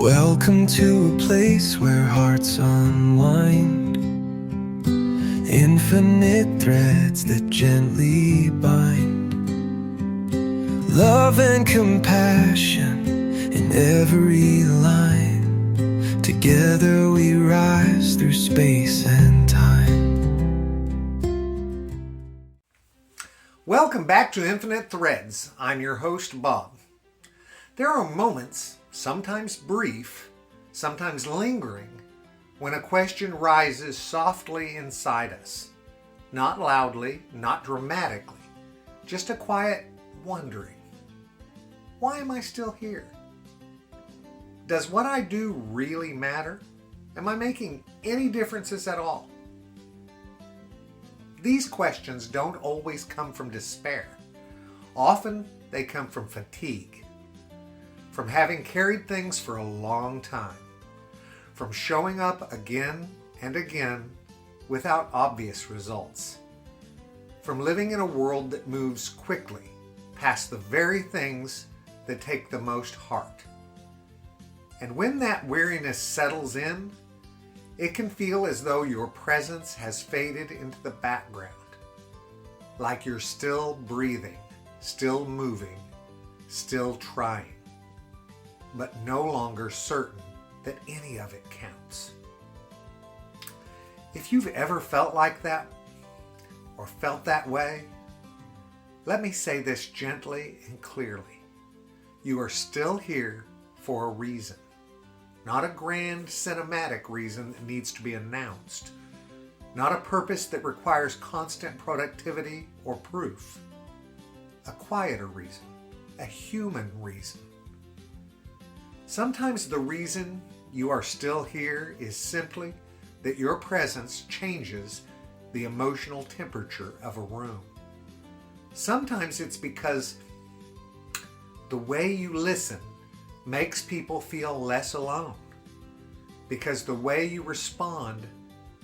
Welcome to a place where hearts unwind, infinite threads that gently bind, love and compassion in every line. Together we rise through space and time. Welcome back to Infinite Threads. I'm your host, Bob. There are moments, sometimes brief, sometimes lingering, when a question rises softly inside us. Not loudly, not dramatically, just a quiet wondering. Why am I still here? Does what I do really matter? Am I making any differences at all? These questions don't always come from despair. Often they come from fatigue, from having carried things for a long time, from showing up again and again without obvious results, from living in a world that moves quickly past the very things that take the most heart. And when that weariness settles in, it can feel as though your presence has faded into the background, like you're still breathing, still moving, still trying, but no longer certain that any of it counts. If you've ever felt like that, or felt that way, let me say this gently and clearly. You are still here for a reason. Not a grand cinematic reason that needs to be announced. Not a purpose that requires constant productivity or proof. A quieter reason. A human reason. Sometimes the reason you are still here is simply that your presence changes the emotional temperature of a room. Sometimes it's because the way you listen makes people feel less alone, because the way you respond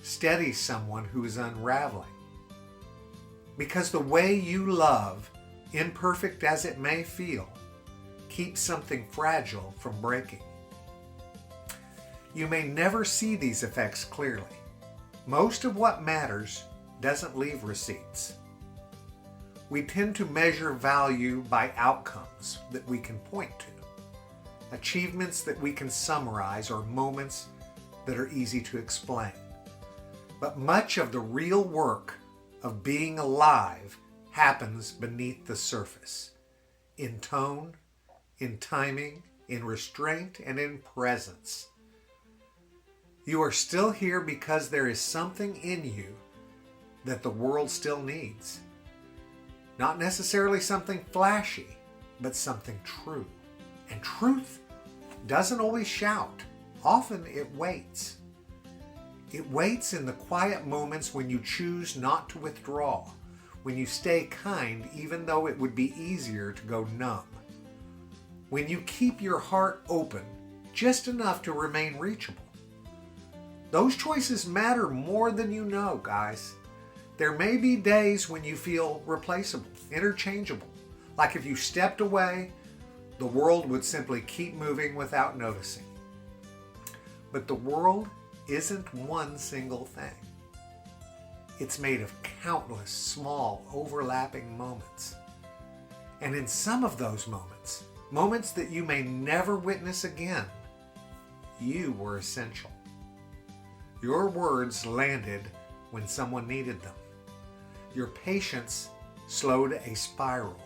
steadies someone who is unraveling, because the way you love, imperfect as it may feel, keeps something fragile from breaking. You may never see these effects clearly. Most of what matters doesn't leave receipts. We tend to measure value by outcomes that we can point to, achievements that we can summarize, or moments that are easy to explain. But much of the real work of being alive happens beneath the surface, in tone, in timing, in restraint, and in presence. You are still here because there is something in you that the world still needs. Not necessarily something flashy, but something true. And truth doesn't always shout. Often it waits. It waits in the quiet moments when you choose not to withdraw, when you stay kind even though it would be easier to go numb, when you keep your heart open just enough to remain reachable. Those choices matter more than you know, guys. There may be days when you feel replaceable, interchangeable, like if you stepped away, the world would simply keep moving without noticing. But the world isn't one single thing. It's made of countless small overlapping moments. And in some of those moments, moments that you may never witness again, you were essential. Your words landed when someone needed them. Your patience slowed a spiral.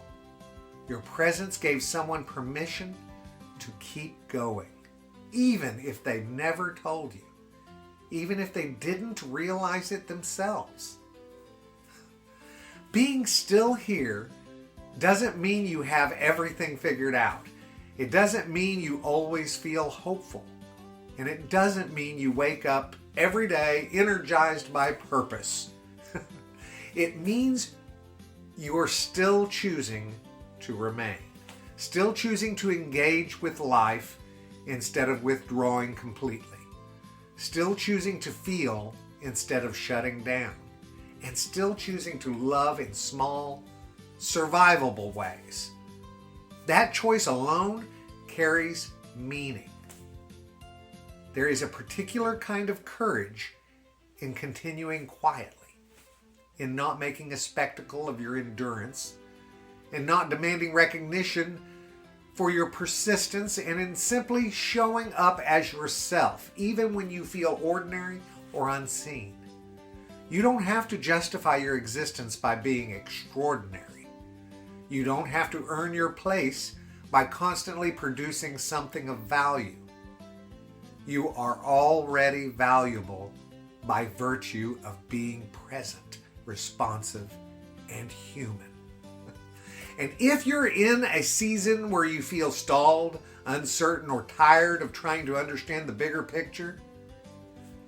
Your presence gave someone permission to keep going, even if they never told you, even if they didn't realize it themselves. Being still here doesn't mean you have everything figured out. It doesn't mean you always feel hopeful. And it doesn't mean you wake up every day energized by purpose. It means you are still choosing to remain, still choosing to engage with life instead of withdrawing completely, still choosing to feel instead of shutting down, and still choosing to love in small, survivable ways. That choice alone carries meaning. There is a particular kind of courage in continuing quietly, in not making a spectacle of your endurance, in not demanding recognition for your persistence, and in simply showing up as yourself, even when you feel ordinary or unseen. You don't have to justify your existence by being extraordinary. You don't have to earn your place by constantly producing something of value. You are already valuable by virtue of being present, responsive, and human. And if you're in a season where you feel stalled, uncertain, or tired of trying to understand the bigger picture,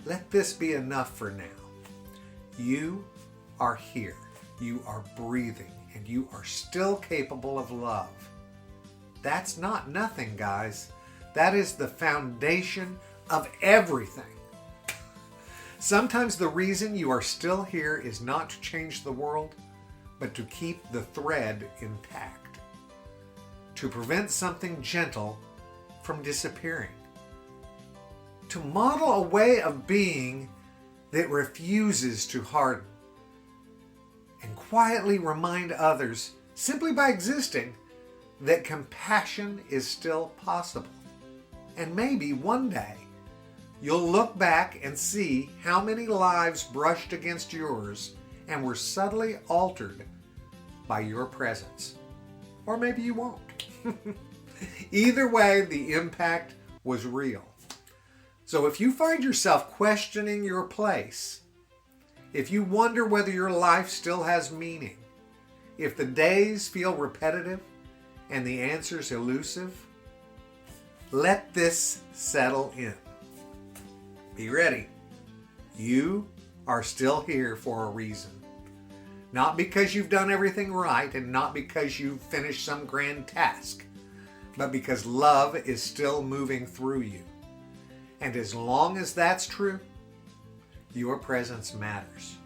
let this be enough for now. You are here, you are breathing, and you are still capable of love. That's not nothing, guys. That is the foundation of everything. Sometimes the reason you are still here is not to change the world, but to keep the thread intact, to prevent something gentle from disappearing, to model a way of being that refuses to harden, and quietly remind others, simply by existing, that compassion is still possible. And maybe one day you'll look back and see how many lives brushed against yours and were subtly altered by your presence. Or maybe you won't. Either way, the impact was real. So if you find yourself questioning your place, if you wonder whether your life still has meaning, if the days feel repetitive and the answers elusive, let this settle in. Be ready. You are still here for a reason. Not because you've done everything right and not because you've finished some grand task, but because love is still moving through you. And as long as that's true, your presence matters.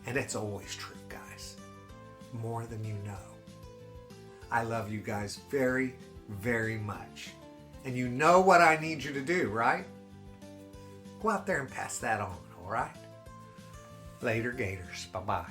And it's always true, guys. More than you know. I love you guys very, very much. And you know what I need you to do, right? Go out there and pass that on, all right? Later, Gators. Bye-bye.